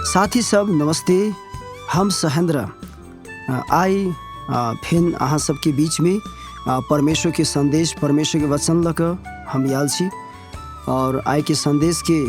साथी सब नमस्ते। हम सहेंद्र आई फेन अहाँ सबके बीच में परमेश्वर के संदेश, परमेश्वर के वचन लक हम आयल छी। और आई के संदेश के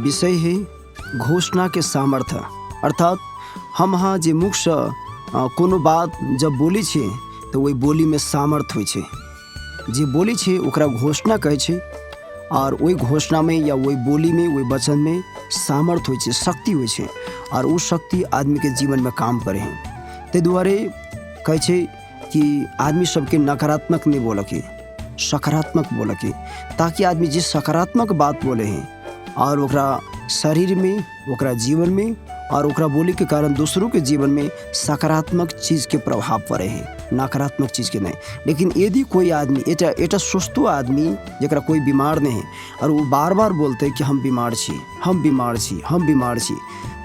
विषय है घोषणा के सामर्थ्य। अर्थात हम हाँ जे मुख से कोनो बात जब बोली छे तो वही बोली में सामर्थ्य होइ छे। जे बोली छे ओकरा घोषणा कहे छे और वही घोषणा में या वही बोली में, वही वचन में सामर्थ्य होइ छे, शक्ति होइ छे और वो शक्ति आदमी के जीवन में काम करे हैं। ते दुआरे कहे छे कि आदमी सबके नकारात्मक नहीं बोले के, सकारात्मक बोले के, ताकि आदमी जिस सकारात्मक बात बोले हैं और ओकरा शरीर में, ओकरा जीवन में और ओकरा बोली के कारण दूसरों के जीवन में सकारात्मक चीज़ के प्रभाव पड़े हैं, नकारात्मक चीज़ के नहीं। लेकिन यदि कोई आदमी एटा सुस्तो आदमी जरा कोई बीमार नहीं है और वो बार बार बोलते हैं कि हम बीमार छी, हम बीमार छी, हम बीमार छी,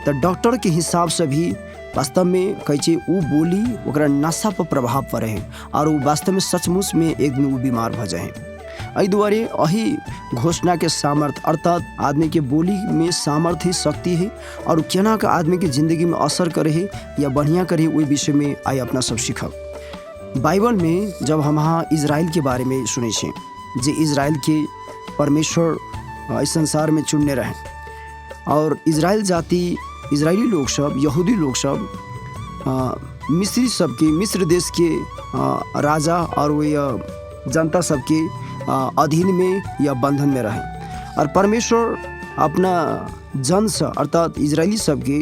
तो डॉक्टर के हिसाब से भी वास्तव में कहे छे वो बोली ओकरा नशा पर प्रभाव पड़े हैं और वो वास्तव में सचमुच में एक दिन वो बीमार हो जाए। एहि दुआरे अही घोषणा के सामर्थ्य अर्थात आदमी के बोली में सामर्थ्य शक्ति है और केना का आदमी के जिंदगी में असर करे है या बढ़िया करे वही विषय में आई अपना सब सीखब। बाइबल में जब हम हाँ इजराइल के बारे में सुने छे जे इजराइल के परमेश्वर इस संसार में चुनने रहे और इजराइल जाति, इजरायली लोग सब, यहूदी लोग सब मिस्री सबके, मिस्र देश के राजा और वह जनता सबके अधीन में या बंधन में रहे और परमेश्वर अपना जन से अर्थात इजरायली सबके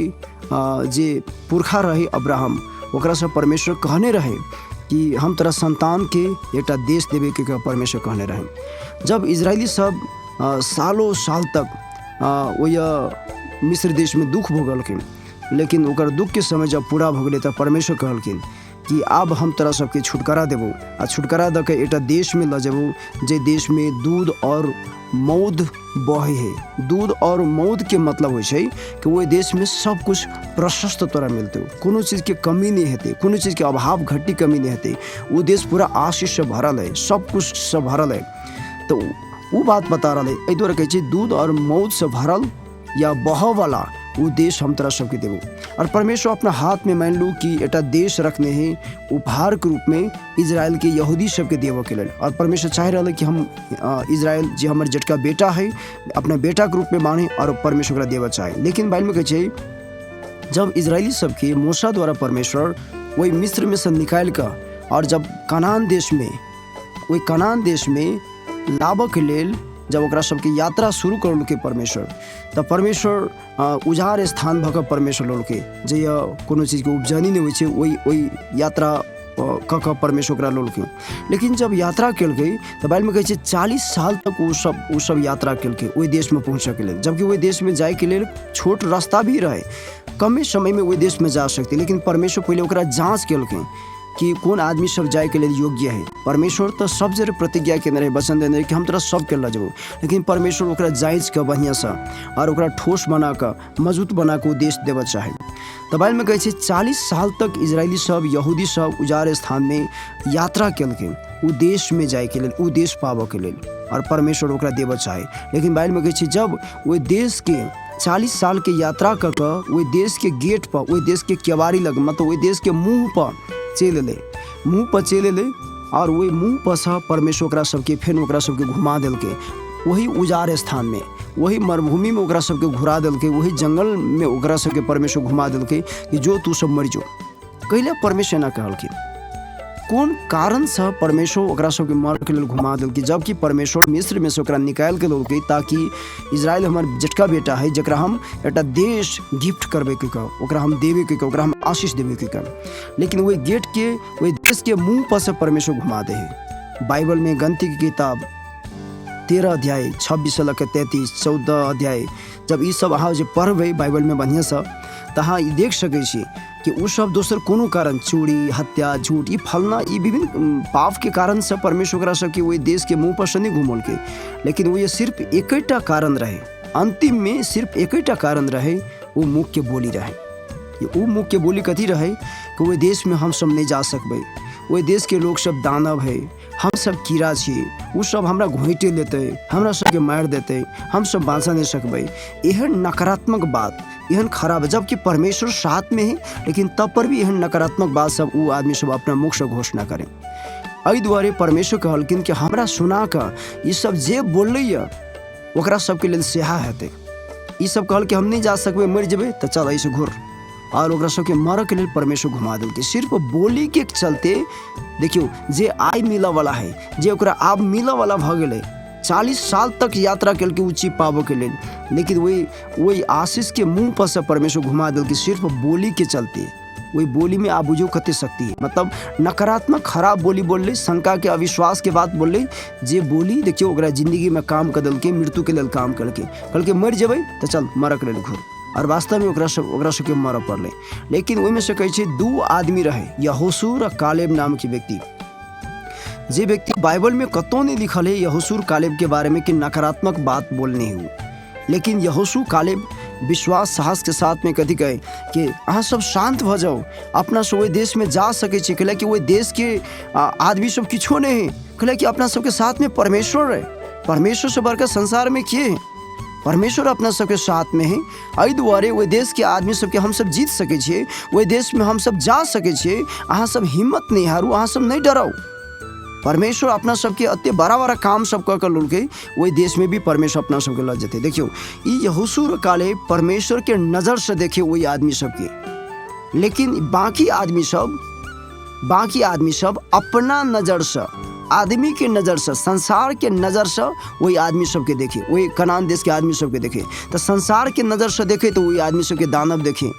जे पुरखा रहे अब्राहम, ओकरा से परमेश्वर कहने रहे कि हम तोरा संतान के एक देश देवे के परमेश्वर कहने रहे। जब इजरायली सब सालों साल तक वह मिस्र देश में दुख भोगलखिन, लेकिन ओकर दुख के समय जब पूरा भोगले तब परमेश्वर कहलखिन कि अब हम तोरा सबके छुटकारा देबो आ छुटकारा दे के एक देश में ल जेबो जे देश में दूध और मौध बहे है। दूध और मौध के मतलब होइ छै कि वो देश में सब कुछ प्रशस्त तोरा मिलते, कोनो चीज़ के कमी नहीं हेते, कोनो चीज़ के अभाव घटी कमी नहीं हेते। वो देश पूरा आशीष से भरल है, सब कुछ से भरल है। तो वो बात बता रहा है। एहि दुआरे कहै छै दूध और मौध से भरल या बह वाला वो देश हम तोरा सबके देबो। और परमेश्वर अपना हाथ में मान लू कि एटा देश रखने हैं उपहार के रूप में इजराइल के यहूदी सबके देवे के लिए। और परमेश्वर चाह रहा है कि हम इजराइल जे हमारे जटका बेटा है अपना बेटा के रूप में माने और परमेश्वर का देवा चाहे। लेकिन बाइबल में कहै छै जब इजरायली सबके मूसा द्वारा परमेश्वर वही मिस्र में से निकाल कर और जब कनान देश में, वही कनान देश में लाबऽ के लेल जब ओकरा सबके यात्रा शुरू करलकै परमेश्वर, तब परमेश्वर उजाड़ स्थान भऽ कऽ परमेश्वर लौलकै जे कोनो चीज़ के उपजनी नहीं होइ छै वही यात्रा कऽ कऽ परमेश्वर ओकरा लौलकै। लेकिन जब यात्रा केलकै तऽ बाइबल में कहै छै 40 साल तक वो सब यात्रा केलकै वही देश में पहुँचऽ के लेल, जबकि वही देश में जाए के लेल छोट रास्ता भी रहे, कमे समय में वही देश में जा सकते। लेकिन परमेश्वर पहले ओकरा जाँच केलकै कि कौन आदमी सब जाए के लिए योग्य है। परमेश्वर तो सब जगह प्रतिज्ञा केने रहे, वचन देने रहे कि हम तोरा सब के ला जेबो। लेकिन परमेश्वर ओकरा जांच के बढ़िया से और ओकरा ठोस बना के, मजबूत बना के देश देवा चाहे। तो बाइबल में कहै छै 40 साल तक इजरायली सब, यहूदी सब उजाड़ स्थान में यात्रा केलखिन उ देश में जाए के लिए, उ देश पाबऽ के लिए और परमेश्वर ओकरा देवा चाहे। लेकिन बाइबल में कहै छै जब वो देश के 40 साल के यात्रा कर के वही देश के गेट पर, वही देश के केवाड़ी लग, मतलब वही देश के मुँह पर चल ले और वही मुँह पर से परमेश्वर ओकरा सबके फेन ओकरा सबके घुमा देलकै वही उजाड़ स्थान में, वही मरुभूमि में ओकरा सबके घुरा देलकै, वही जंगल में ओकरा सबके परमेश्वर घुमा देलकै कि जो तू सब मर जो। कैले परमेश्वर ना कहलखिन, कौन कारण से परमेश्वर ओकरा सबके मर के लेल घुमा देलकै, जबकि परमेश्वर मिस्र में से ओकरा निकाल के लौलकै ताकि इजराइल हमार जटका बेटा है जकरा हम एटा देश गिफ्ट करबे के, ओकरा हम देवे के, ओकरा हम आशीष देवे के। लेकिन वही गेट के, वही देश के मुँह पर से परमेश्वर घुमा दे है। बाइबल में गणती की किताब 13 अध्याय 26 से लेकर 33, 14 अध्याय जब ये सब अहाँ जे पढ़बै बाइबल में बढ़िया से तहाँ ये देख सकै छी कि वो सब दोसर कोनो कारण, चोरी, हत्या, झूठ, ये फलना, ये विभिन्न पाप के कारण से परमेश्वर ओकरा सबके वही देश के मुँह पर से नहीं घुमौलकै। लेकिन वो ये सिर्फ एकटा कारण रहे, अंतिम में सिर्फ एकटा कारण रहे, वो मुख्य बोली रहे। वो मुख्य बोली कथी रहे कि वही देश में हम सब नहीं जा सकबै, वही देश के लोग सब दानव है, हम सब कीड़ा छी, उ सब हमरा घोंटे लेते, हमरा सबके मार देते, हम सब बाँचा नहीं सकबै। एहन नकारात्मक बात, एहन खराब, जबकि परमेश्वर साथ में है, लेकिन तब पर भी एहन नकारात्मक बात सब उ आदमी सब अपना मुख से घोषणा करें। एहि दुआरे परमेश्वर कहलखिन कि हमरा सुना कऽ ई सब जे बोलैया ओकरा सबके लेल सेहा हेतै। ई सब कहल कि हम नहीं जा सकबै, मर जेबै, तो चल ऐसे घुर, और ओकरा सबके मरऽ के लेल परमेश्वर घुमा देलकै। सिर्फ बोली के चलते देखियो जे आइ मिलऽ वाला है, जे ओकरा आब मिलऽ वाला भ गेलै, 40 साल तक यात्रा केलकै उ चीज पाबऽ के लेल, लेकिन वही आशीष के मुंह पर से परमेश्वर घुमा देलकै सिर्फ बोली के चलते। वही बोली में आप बुझो कते शक्ति है, मतलब नकारात्मक खराब बोली बोल ले, शंका के अविश्वास के बात बोल ले, जे बोली देखियो ओकरा जिंदगी में काम कर देलकै, मृत्यु के लेल काम करके, कहलकै मर जेबै तो चल मरऽ के लेल घुर, और वास्तव में ओकरा सबके मरऽ पड़लै। लेकिन ओहिमे से कहै छै 2 आदमी रहे, यहोशू और कालेब नाम के व्यक्ति। जे व्यक्ति बाइबल में कतौ नहीं लिखल है यहोशू कालेब के बारे में कि नकारात्मक बात बोलने हो, लेकिन यहोशू कालेब विश्वास साहस के साथ में कथी कहे कि अहाँ सब शांत भ जाओ, अपना सब ओहि देश में जा सके छी, कहले कि ओहि देश के आदमी सब किछो नहीं है, कहले कि अपना सबके साथ में परमेश्वर है, परमेश्वर से बड़का संसार में के है, परमेश्वर अपना सबके साथ में है। एहि दुआरे ओहि देश के आदमी सबके हम सब जीत सके छियै, ओहि देश में हम सब जा सके छियै, अहाँ सब हिम्मत नहीं हारू, अहाँ सब नहीं डराओ। परमेश्वर अपना सबके अत्ते बड़ा बड़ा काम सब कर लुलके, वही देश में भी परमेश्वर अपना सबके लग जेते। देखियो ई यहोशू और कालेब परमेश्वर के नज़र से देखे वही आदमी सबके, लेकिन बाकी आदमी सब अपना नज़र से, आदमी के नज़र से, संसार के नज़र से वही आदमी सबके देखे, वही कनान देश के आदमी सबके देखे। तो संसार के नज़र से देखे तो वही आदमी सबके दानव देखे,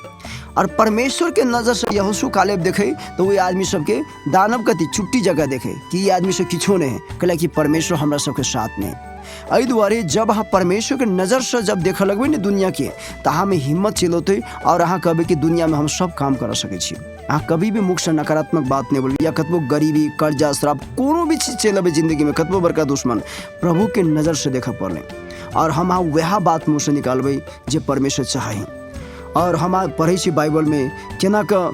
और परमेश्वर के नज़र से यहोशू कालेब देखे तो वही आदमी सबके दानव कति छुट्टी जगह देखे कि ये आदमी सब किछो नहीं है, कहला कि परमेश्वर हमरा सबके साथ में। एहि दुआरे जब अहाँ परमेश्वर के नज़र से जब देखे लगबे न दुनिया के, तो अहाँ में हिम्मत चलते, और अहाँ कहबे कि दुनिया में हम सब काम कर सके छी। अहाँ कभी भी मुख से नकारात्मक बात नहीं बोलबे, या कतबो गरीबी, कर्जा, श्राप, कोनो भी चीज चलबे जिंदगी में, कतबो बड़का दुश्मन, प्रभु के नज़र से देखे पड़ले, और हम वह बात मुँह से निकालबे जे परमेश्वर चाहे। और हम पढ़े छी बाइबल में केना का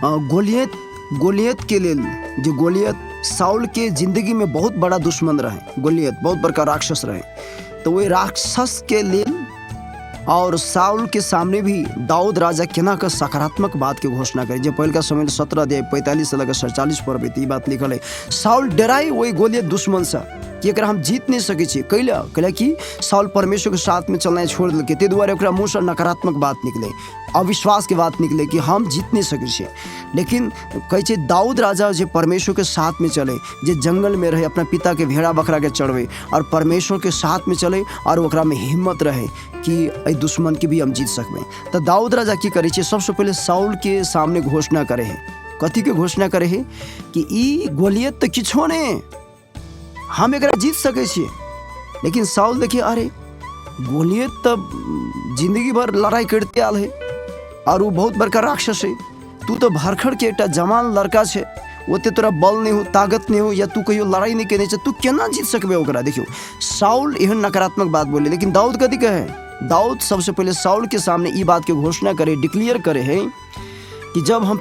गोलियत के लेल, जो गोलियत साउल के जिंदगी में बहुत बड़ा दुश्मन रहे, गोलियत बहुत बड़का राक्षस रहे, तो वही राक्षस के लेल और साउल के सामने भी दाऊद राजा केना का सकारात्मक बात के घोषणा करे। जब पहल का समय 17 अध्याय 45 से लेकर 47 पर भी बात लिखल है। साउल डराई वही गोलियत दुश्मन से कि एकरा हम जीत नहीं सके छी, कैला कि साउल परमेश्वर के साथ में चलना छोड़ दिलके, ते दुआरे ओकरा मुँह से नकारात्मक बात निकले, अविश्वास के बात निकले कि हम जीत नहीं सके छी। लेकिन कहै छै दाऊद राजा जे परमेश्वर के साथ में चले, जे जंगल में रहे, अपना पिता के भेड़ा बकरा के चढ़वे और परमेश्वर के साथ में चले, और ओकरा में हिम्मत रहे कि एहि दुश्मन के भी हम जीत सकबे। तो दाऊद राजा की करे छै, सबसे पहले साउल के सामने घोषणा करे है। कथी के घोषणा करे है कि ई गोलियत तो किछो नहीं, हम एकरा जीत सके छी। लेकिन साउल देखिए, अरे गोलियत तो जिंदगी भर लड़ाई करते आल है, और वो बहुत बड़का राक्षस है, तू तो भरखड़ के एक जवान लड़का छे, ओते तोरा बल नहीं हो, ताकत नहीं हो, या तू कहियो लड़ाई नहीं केने छे, तू केना जीत सकबे ओकरा। देखियो साउल एहन नकारात्मक बात बोले, लेकिन दाऊद कथी कहे, दाऊद सबसे पहले साउल के सामने ई बात के घोषणा करे, डिक्लेयर करे है कि जब हम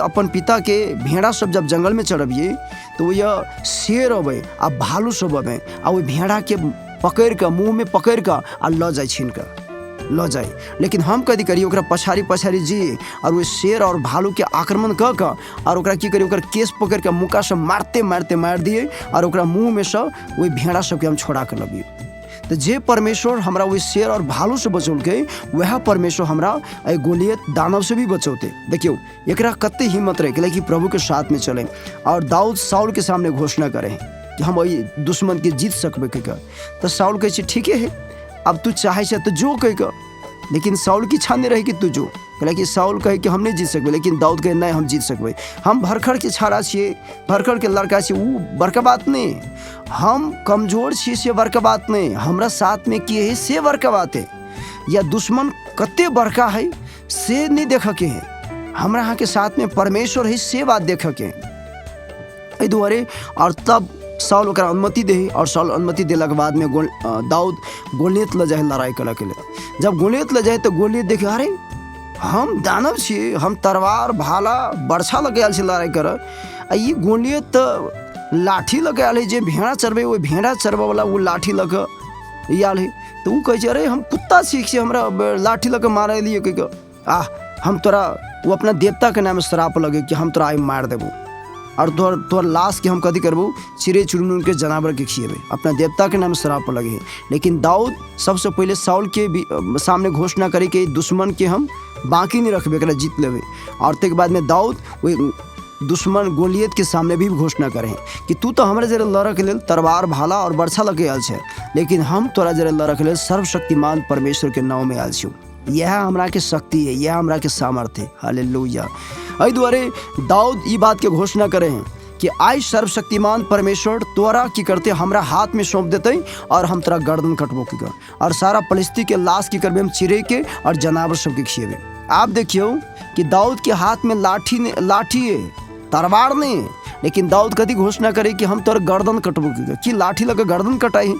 अपन पिता के भेड़ा सब जब जंगल में चढ़बिए, तो यह शेर अबे आ भालू सब अबे, आ वो भेड़ा के पकड़ के मुँह में पकड़ के आ ल जाए, छीन कर ल जाए। लेकिन हम कथी करिए, ओकरा पछाड़ी जी, और वो शेर और भालू के आक्रमण कर के, और ओकरा की करिए, ओकर केस पकड़ के मुक्का से मार दिए, और ओकरा मुँह में से वही भेड़ा सबके हम छोड़ा के लबिए। तो जे परमेश्वर हमरा वही शेर और भालू से बचौलके, वह परमेश्वर हमरा गोलियत दानव से भी बचौते। देखियो एकरा कते हिम्मत रहे कि प्रभु के साथ में चले, और दाऊद साउल के सामने घोषणा करे कि हम वही दुश्मन के जीत सकबे के। तो साउल कहे ठीक है, अब तू चाहे तो जो कह, लेकिन साउल की इच्छा नहीं रही कि तू जो, कि साउल कहे कि हम नहीं जीत सकबे, लेकिन दाऊद कहे नहीं, हम जीत सकबे, हम भरखड़ के छाड़ा छिए, भरखड़ के लड़का छिए, वो बड़का बात नहीं, हम कमजोर छिए से बड़का बात नहीं, हमरा साथ में किए है से बड़का बात है, या दुश्मन कते बड़का है से नहीं देख के है, हमरा यहाँ के साथ में परमेश्वर है से बात देख के है। दुआरे और तब साउल ओकरा अनुमति दे, और साउल अनुमति देला के बाद में दाऊद गोलियत ल जाए लड़ाई करे के लिए। जब गोलियत ल जाए तो गोलियत देखे, अरे हम दानव छिए, हम तलवार भाला बरछा लगे आयल छी लड़ाई कर, आ ई गोलियत लाठी लगे आल है, जे भेड़ा चरबे वो भेड़ा चरबे वाला वो लाठी लगे आल है। तो वो कहे अरे हम कुत्ता सीख से हमरा लाठी लगे मारे लिए कह हम तोरा वो अपना देवता के नाम श्राप लगे कि हम तोरा आई मार देबो और तोर लाश के हम कथी करबो चिड़ै चुनमुन के जानवर के खिएबे, अपना देवता के नाम श्राप लगे है। लेकिन दाऊद सबसे पहले साउल के सामने घोषणा करे कि दुश्मन के हम बाकी नहीं रखबे, एकरा जीत लेबे। और के बाद में दाऊद वो दुश्मन गोलियत के सामने भी घोषणा करे कि तू तो हमारे जरे लड़े के लिए तलवार भाला और बरछा लगे आल छे, लेकिन हम तोरा जरे लड़े के लिए सर्वशक्तिमान परमेश्वर के नाम में आल छी। यह हमरा के शक्ति है, यह हमरा के सामर्थ्य है। हालेलुया। एहि दुआरे दाऊद ई बात के घोषणा करे हैं कि आई सर्वशक्तिमान परमेश्वर तोरा की करते हमरा हाथ में सौंप देते और हम तोरा गर्दन कटबो की कर और सारा फलिस्ती के लाश की करबे हम चिड़ै के और जानवर सबके खिएबे। आप देखियो कि दाऊद के हाथ में लाठी है, तलवार नहीं, लेकिन दाऊद कदी घोषणा करे कि हम तोर गर्दन कटबो की लाठी लगे गर्दन कटाई,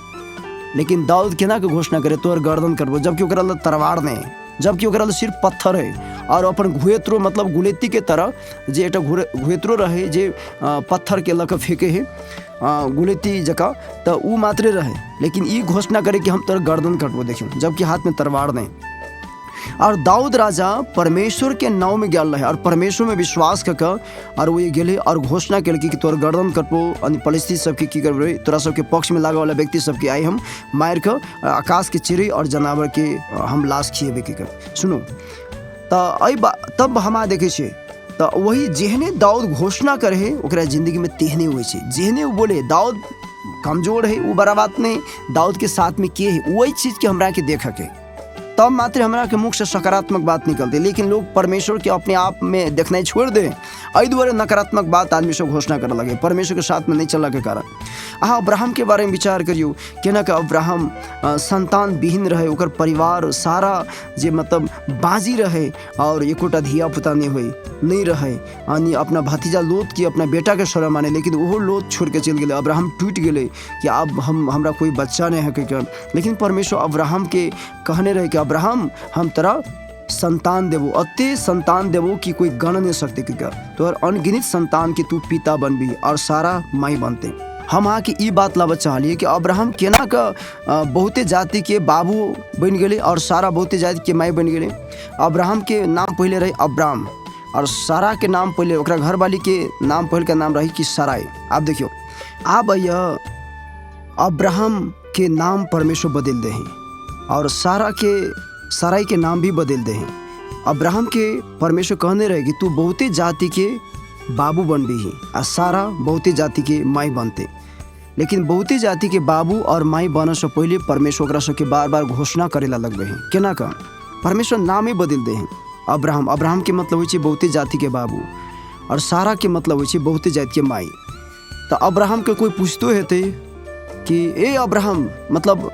लेकिन दाऊद केना के घोषणा करे तोर गर्दन कटबो, जबकि ओकरा लग तलवार नहीं, जबकि ओकरा लग सिर्फ पत्थर है और अपन घुएत्रो मतलब गुलेती के तरह जे एक घुएत्रो रहे जे पत्थर के लग फेंके है गुलेती जका, तो ऊ मात्रे रहे। लेकिन ई घोषणा करे कि हम तोर गर्दन कटबो, देखियो जबकि हाथ में तलवार नहीं। और दाऊद राजा परमेश्वर के नाव में गल रहे और परमेश्वर में विश्वास कर और वो ये गेले और घोषणा कल कि तोर गर्दन कटबो और फलिस्ती सबके की करबे, तोरा सबके पक्ष में लागे वाला व्यक्ति सबके आई हम मार कर आकाश के चिड़ै और जानवर के हम लाश खिएबे के कर। सुनो तो तब हम देखे छे तो वही जेहने दाऊद घोषणा करे ओकरा जिंदगी में तेहने हुए छे, जेहने वो बोले दाऊद कमजोर है वो बड़ा बात नहीं, दाऊद के साथ में के है वही चीज के हमरा के देख के तब मात्र हमरा के मुख से सकारात्मक बात निकलती। लेकिन लोग परमेश्वर के अपने आप में देखना छोड़ दे, एहि दुआरे नकारात्मक बात आदमी सब घोषणा करे लगे परमेश्वर के साथ में नहीं चलने के कारण। अहाँ अब्राहम के बारे में विचार करियो केना कि अब्राहम संतान विहीन रहे, ओकर परिवार सारा जे मतलब बाजी रहे और एकोटा धिया पुता नहीं रहे यानी अपना भतीजा लोत की अपना बेटा के शरण माने, लेकिन वो लोत छोड़ के चल गए। अब्राहम टूट गए कि अब हमरा कोई बच्चा नहीं है। लेकिन परमेश्वर अब्राहम के कहने रहे कि अब्राहम हम तेरा संतान देवो, अते संतान देवो कि कोई गण नहीं सकते कि तो अनगिनित संतान के तू पिता बनबी और सारा माई बनते। हम आके ई बात ला चाहलिए कि अब्राहम केना का बहुते जाति के बाबू बन गए और सारा बहुते जाति के माई बन गए। अब्राहम के नाम पहले रहे अब्राम और सारा के नाम पहले ओकरा घर वाली के नाम पहले का नाम रही कि सराय। आप देखियो आप अब्राहम के नाम परमेश्वर बदल दे हैं और सारा के सराय के नाम भी बदल दे हैं। अब्राहम के परमेश्वर कहने रहे कि तू बहुते जाति के बाबू बन भी और सारा बहुते जाति के माई बनते। लेकिन बहुते जाति के बाबू और माई बन से पहले परमेश्वर ओकरा सबके बार बार घोषणा करेला लगबे हैं केना का परमेश्वर नाम ही बदल दे हैं। अब्राहम के मतलब हो बहुते जाति के बाबू और सारा के मतलब हो बहुते जाति के माई। तो अब्राहम के कोई पूछतो हेते कि ए अब्राहम मतलब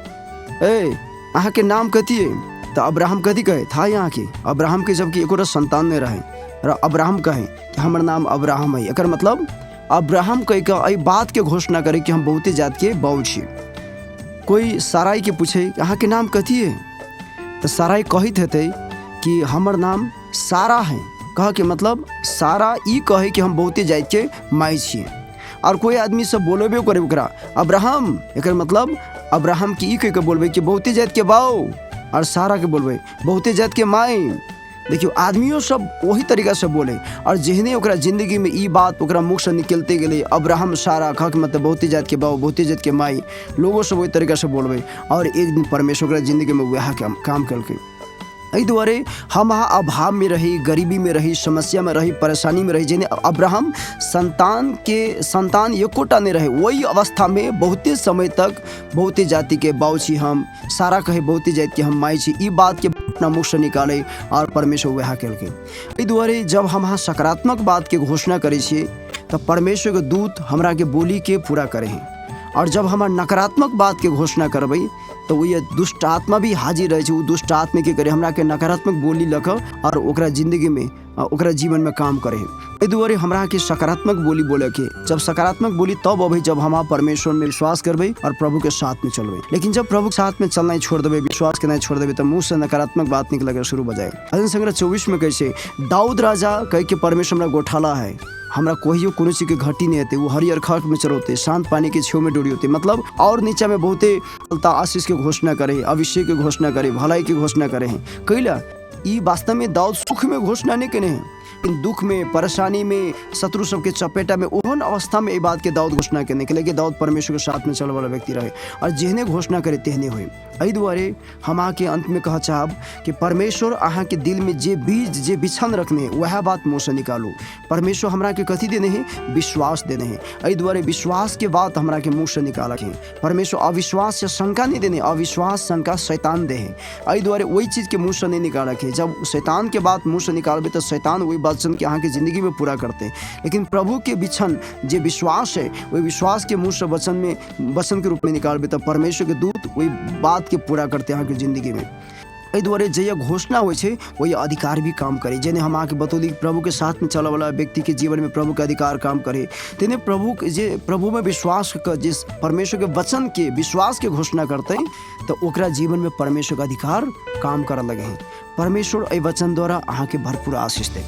ए अहाँ के नाम कथी है, तो अब्राहम कथी कहे था यहाँ के अब्राहम के जबकि एको संतान नहीं रहे और अब्राहम कहे कि हमर नाम अब्राहम है। एकर मतलब अब्राहम कह के एहि बात के घोषणा करे कि हम बहुते जात के बाबू छी। कोई साराई के पूछे अहाँ के नाम कथी है, तो साराई कहत हेते कि हमर नाम सारा है। कह के मतलब सारा ई कहे कि हम बहुते जात के माई छी। और कोई आदमी सब बोलेबे करे ओकरा अब्राहम, एकर मतलब अब्राहम की ई कह के बोलबे कि बहुते जात के बाऊ और सारा के बोलबे बहुते जात के माई। देखियो आदमियों सब वही तरीका से बोले और जेहने ओकरा जिंदगी में ई बात ओकरा मुख से निकलते गेले अब्राहम सारा कह के मतलब बहुते जात के बाऊ बहुते जात के माई, लोगों सब वही तरीका से बोलबे और एक दिन परमेश्वर ओकरा जिंदगी में वह काम करके। एहि दुआरे हम अभाव में रही, गरीबी में रही, समस्या में रही, परेशानी में रही, जिन्हें अब्राहम संतान एकोटा नहीं रहे वही अवस्था में बहुते समय तक बहुते जाति के बाऊ छी हम, सारा कहे बहुते जाति के हम माई छी, ई बात के अपना मुख से निकाले और परमेश्वर वह केलके। एहि दुआरे जब हम सकारात्मक बात के घोषणा करे छिए तो परमेश्वर के दूत हमरा के बोली के पूरा करे हैं और जब हम नकारात्मक बात के घोषणा करबै तो वो ये दुष्ट आत्मा भी हाजिर रहे छै। वो दुष्ट आत्मा के करे हमरा के नकारात्मक बोली लख और ओकरा जिंदगी में ओकरा जीवन में काम करे। एहि दुआरे हमरा के सकारात्मक बोली बोले के, जब सकारात्मक बोली तब अबै जब हम परमेश्वर में विश्वास करबै और प्रभु के साथ में चलबै। लेकिन जब प्रभु के साथ में चलना छोड़ देबै, विश्वास करना छोड़ देबै तो मुंह से नकारात्मक बात निकले शुरू हो जाए। भजन संग्रह 24 में कैसे दाऊद राजा कह के परमेश्वर हमरा गोठाला है हमरा कहियो कोनो चीज के घटी नहीं होते, वो हरियर खाक में चरोते, शांत पानी के छेव में डोरी होते। मतलब और नीचा में बहुते आशीष के घोषणा करे, अभिषेक के घोषणा करे, भलाई की घोषणा करे हैं। कैला ई वास्तव में दाऊद सुख में घोषणा नहीं करे हैं, लेकिन दुख में, परेशानी में, शत्रु सबके चपेटा में, ओहन अवस्था में ये बात के दाऊद घोषणा करने के लिए कि दाऊद परमेश्वर के साथ में चल वाला व्यक्ति रहे और जेहने घोषणा करे तेहने हुए। एहि दुआरे हम आके अंत में कह चाहब कि परमेश्वर अहाँ के दिल में जे बीज जे बिछन रखने वह बात मुँह से निकालू। परमेश्वर हमरा के कथी देने हैं? विश्वास देने हैं। एहि दुआरे विश्वास के बात हमरा के मुँह से निकालक है। परमेश्वर अविश्वास या शंका नहीं देने, अविश्वास शंका शैतान दे है। एहि दुआरे वही चीज़ के मुँह से नहीं निकालक है। जब शैतान के बात मुँह से निकालबे तो शैतान वही वचन के अहाँ के जिंदगी में पूरा करते हैं। लेकिन प्रभु के बिछन जे विश्वास है, वही विश्वास के मुँह से वचन के रूप में निकालबे तो परमेश्वर के दूत वही बात के पूरा करते हैं अहाँ के जिंदगी में। एहि दुआरे जे घोषणा हो वही अधिकार भी काम करे। जेने हम आके बतौली प्रभु के साथ में चला वाला व्यक्ति के जीवन में प्रभु के अधिकार काम करे, तेने प्रभु में विश्वास जिस परमेश्वर के वचन के विश्वास के घोषणा करते हैं तो ओकरा जीवन में परमेश्वर का अधिकार काम कर लगे हैं। परमेश्वर एहि वचन द्वारा अहाँ के भरपूर आशीष दे।